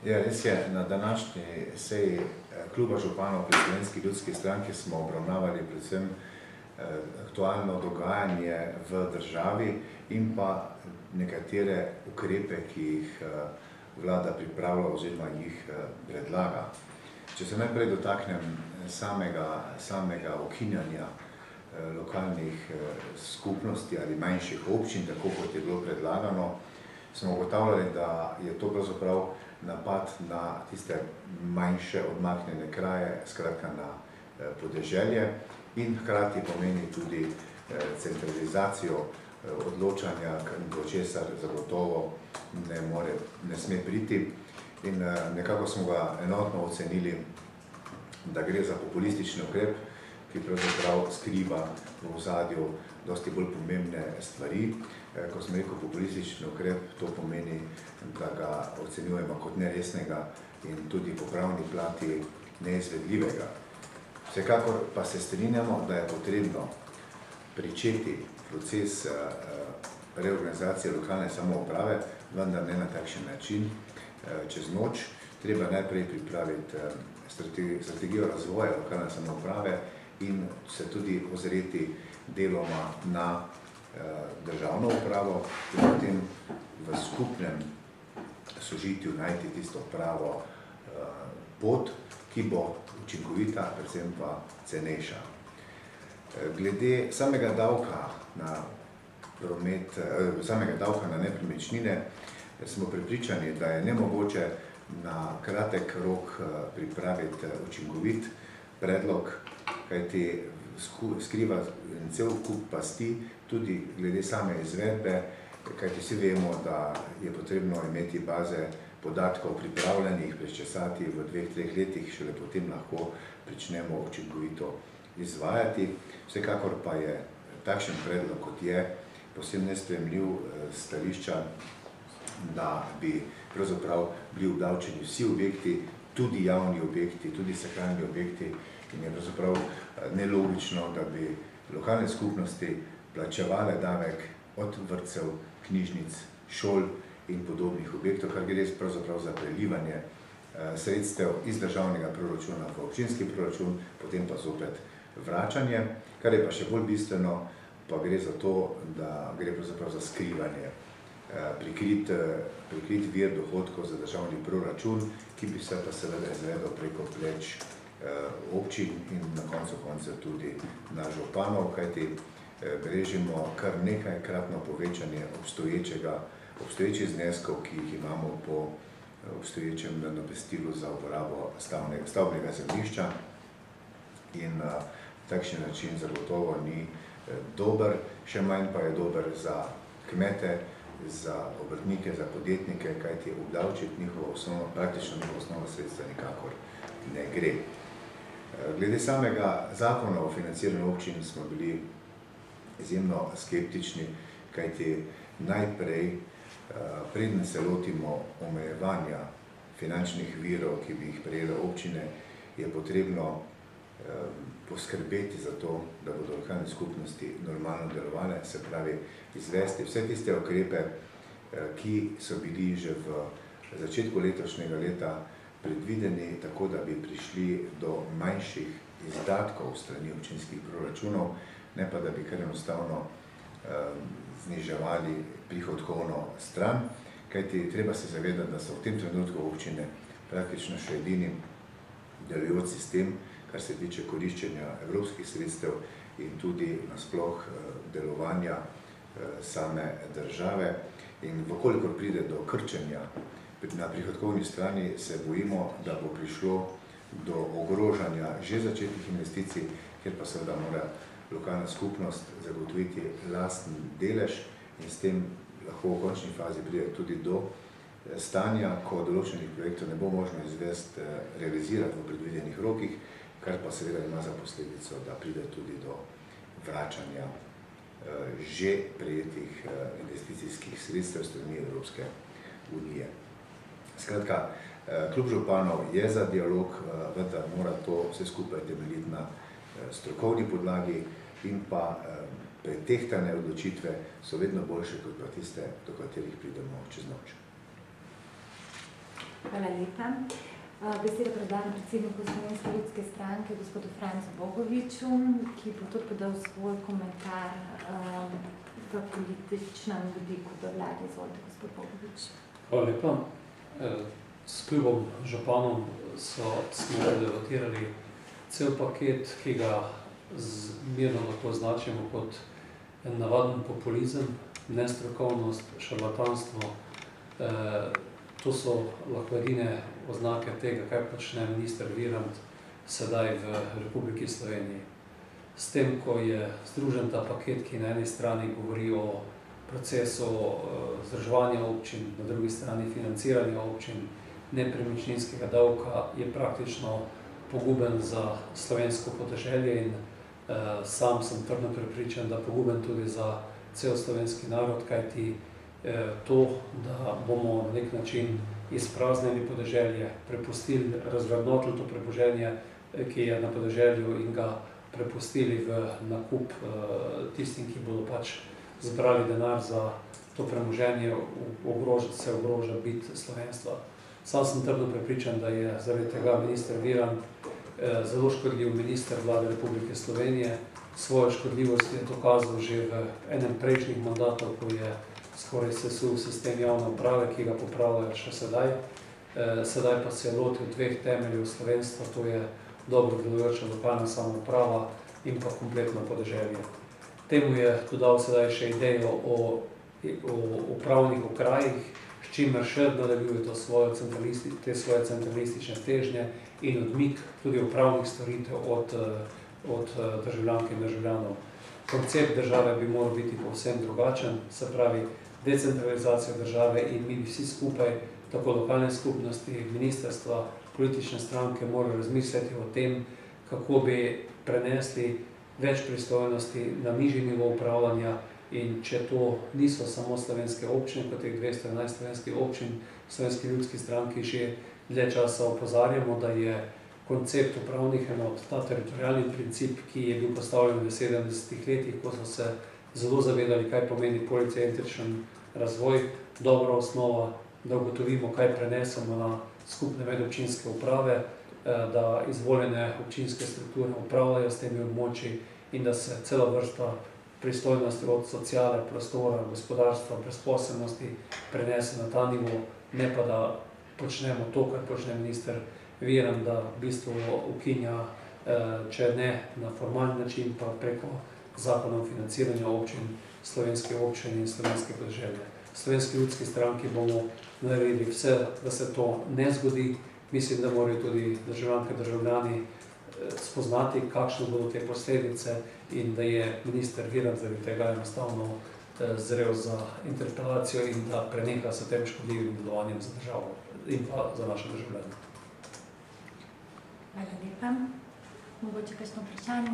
Ja, res je, na današnji seji Kluba županov pri Slovenski ljudski stranki smo obravnavali predvsem aktualno dogajanje v državi in pa nekatere ukrepe, ki jih vlada pripravlja oziroma jih predlaga. Če se najprej dotaknem samega ukinjanja lokalnih skupnosti ali manjših občin, tako kot je bilo predlagano, smo ugotavljali, da je to pravzaprav napad na tiste manjše odmaknjene kraje, skratka na podeželje in hkrati pomeni tudi centralizacijo odločanja, do česar zagotovo ne sme priti. In nekako smo ga enotno ocenili, da gre za populistični ukrep, ki pravzaprav skriva v ozadju dosti bolj pomembne stvari. Ko sem rekel populistični ukrep, to pomeni, da ga ocenjujemo kot neresnega in tudi po pravni plati neizvedljivega. Vsekakor pa se strinjamo, da je potrebno pričeti proces reorganizacije lokalne samouprave, vendar ne na takšen način, čez noč. Treba najprej pripraviti strategijo razvoja lokalne samouprave in se tudi ozreti deloma na državno upravo in potem v skupnem sožitju najti tisto pravo pot, ki bo učinkovita, predvsem pa cenejša. Glede samega davka na nepremičnine smo prepričani, da je nemogoče na kratek rok pripraviti učinkovit predlog, kajti skriva cel kup pasti, tudi glede same izvedbe, kajti vsi vemo, da je potrebno imeti baze podatkov pripravljenih, prečesati v 2-3 letih, šele potem lahko pričnemo učinkovito izvajati. Vsekakor pa je takšen predlog, kot je, povsem nesprejemljiv stališča, da bi pravzaprav bili obdavčeni vsi objekti, tudi javni objekti, tudi sakralni objekti, in je pravzaprav nelogično, da bi lokalne skupnosti plačevale davek od vrtcev, knjižnic, šol in podobnih objektov, kar gre pravzaprav za prelivanje sredstev iz državnega proračuna v občinski proračun, potem pa zopet vračanje. Kar je pa še bolj bistveno, pa gre za to, da gre pravzaprav za skrivanje, prikrit vir dohodkov za državni proračun, ki bi se pa seveda izvedel preko pleč občin in na koncu koncev tudi na županov, kajti beležimo kar nekajkratno povečanje obstoječih zneskov, ki jih imamo po obstoječem nadomestilu za uporabo stavbnega zemljišča, in takšen način zagotovo ni dober, še manj pa je dober za kmete, za obrtnike, za podjetnike, kajti obdavčiti praktično njihovo osnovno sredstva nikakor ne gre. Glede samega zakona o financiranju občin smo bili izjemno skeptični, kajti najprej, preden se lotimo omejevanja finančnih virov, ki bi jih prejele občine, je potrebno poskrbeti za to, da bodo lokalne skupnosti normalno delovale, se pravi izvesti vse tiste ukrepe, ki so bili že v začetku letošnjega leta predvideni, tako da bi prišli do manjših izdatkov strani občinskih proračunov, ne pa da bi kar enostavno zniževali prihodkovno stran, kajti treba se zavedati, da so v tem trenutku občine praktično še edini delujoč sistem, kar se tiče koriščenja evropskih sredstev in tudi nasploh delovanja same države. In vkolikor pride do krčenja na prihodkovni strani, se bojimo, da bo prišlo do ogrožanja že začetih investicij, kjer pa seveda mora lokalna skupnost zagotoviti lasten delež in s tem lahko v končni fazi pride tudi do stanja, ko določenih projektov ne bo možno izvesti, realizirati v predvidenih rokih, kar pa seveda ima za posledico, da pride tudi do vračanja že prejetih investicijskih sredstev strani Evropske unije. Skratka, Klub županov je za dialog, vendar mora to vse skupaj temeljiti na strokovni podlagi in pa pretehtane odločitve so vedno boljše kot pa tiste, do katerih pridemo čez noč. Hvala lepa. Besedo predajam predsedniku Slovenske ljudske stranke, gospodu Francu Bogoviču, ki bo tudi podal svoj komentar v političnem vidiku do vlade. Izvolite, gospod Bogovič. Hvala lepa. S klubom županom smo debatirali cel paket, ki ga mirno lahko označimo kot navaden populizem, nestrokovnost, šarlatanstvo. To so lahko edine oznake tega, kaj počne minister Virant sedaj v Republiki Sloveniji. S tem, ko je združen ta paket, ki na eni strani govori o procesu vzdrževanja občin, na drugi strani financiranja občin, nepremičninskega davka, je praktično poguben za slovensko podeželje in sam sem trdno prepričan, da poguben tudi za cel slovenski narod, kajti to, da bomo na nek način izpraznili podeželje, prepustili, razvrednotili to premoženje, ki je na podeželju, in ga prepustili v nakup tistim, ki bodo pač zbrali denar za to premoženje, se ogroža bit slovenstva. Sam sem trdno prepričan, da je zaradi tega minister Virant zelo škodljiv minister vlade Republike Slovenije. Svojo škodljivost je dokazal že v enem prejšnjih mandatov, ko je skoraj sesul sistem javne uprave, ki ga popravljajo še sedaj. Sedaj pa se je lotil dveh temeljev slovenstva, to je dobro delujoča lokalna samouprava in pa kompletno podeželje. Temu je dodal sedaj še idejo o upravnih okrajih, s čimer še nadaljuje te svoje centralistične težnje in odmik tudi upravnih storitev od državljank in državljanov. Koncept države bi moral biti povsem drugačen, se pravi decentralizacija države, in mi vsi skupaj, tako lokalne skupnosti, ministrstva, politične stranke, morajo razmisliti o tem, kako bi prenesli več pristojnosti na nižji nivo upravljanja. In če to niso samo slovenske občine, kot je 211 slovenskih občin, v Slovenski ljudski stranki že dlje časa opozarjamo, da je koncept upravnih enot, ta teritorialni princip, ki je bil postavljen v 70-ih letih, ko so se zelo zavedali, kaj pomeni policentričen razvoj, dobra osnova, da ugotovimo, kaj prenesemo na skupne medobčinske uprave, da izvoljene občinske strukture upravljajo s temi območji in da se cela vrsta pristojnosti od sociale, prostora, gospodarstva, brezposelnosti prenese na ta nivo, ne pa da počnemo to, kar počne minister Virant, da v bistvu ukinja, če ne na formalni način, pa preko zakona o financiranju občin, slovenske občine in slovenske podeželje. V Slovenski ljudski stranki bomo naredili vse, da se to ne zgodi. Mislim, da morajo tudi državljanke in državljani spoznati, kakšne bodo te posledice, in da je minister Virant zaradi tega enostavno zrel za interpelacijo in da preneha s tem škodljivim delovanjem za državo in pa za naše državljane. Hvala lepa. Mogoče kakšno vprašanje?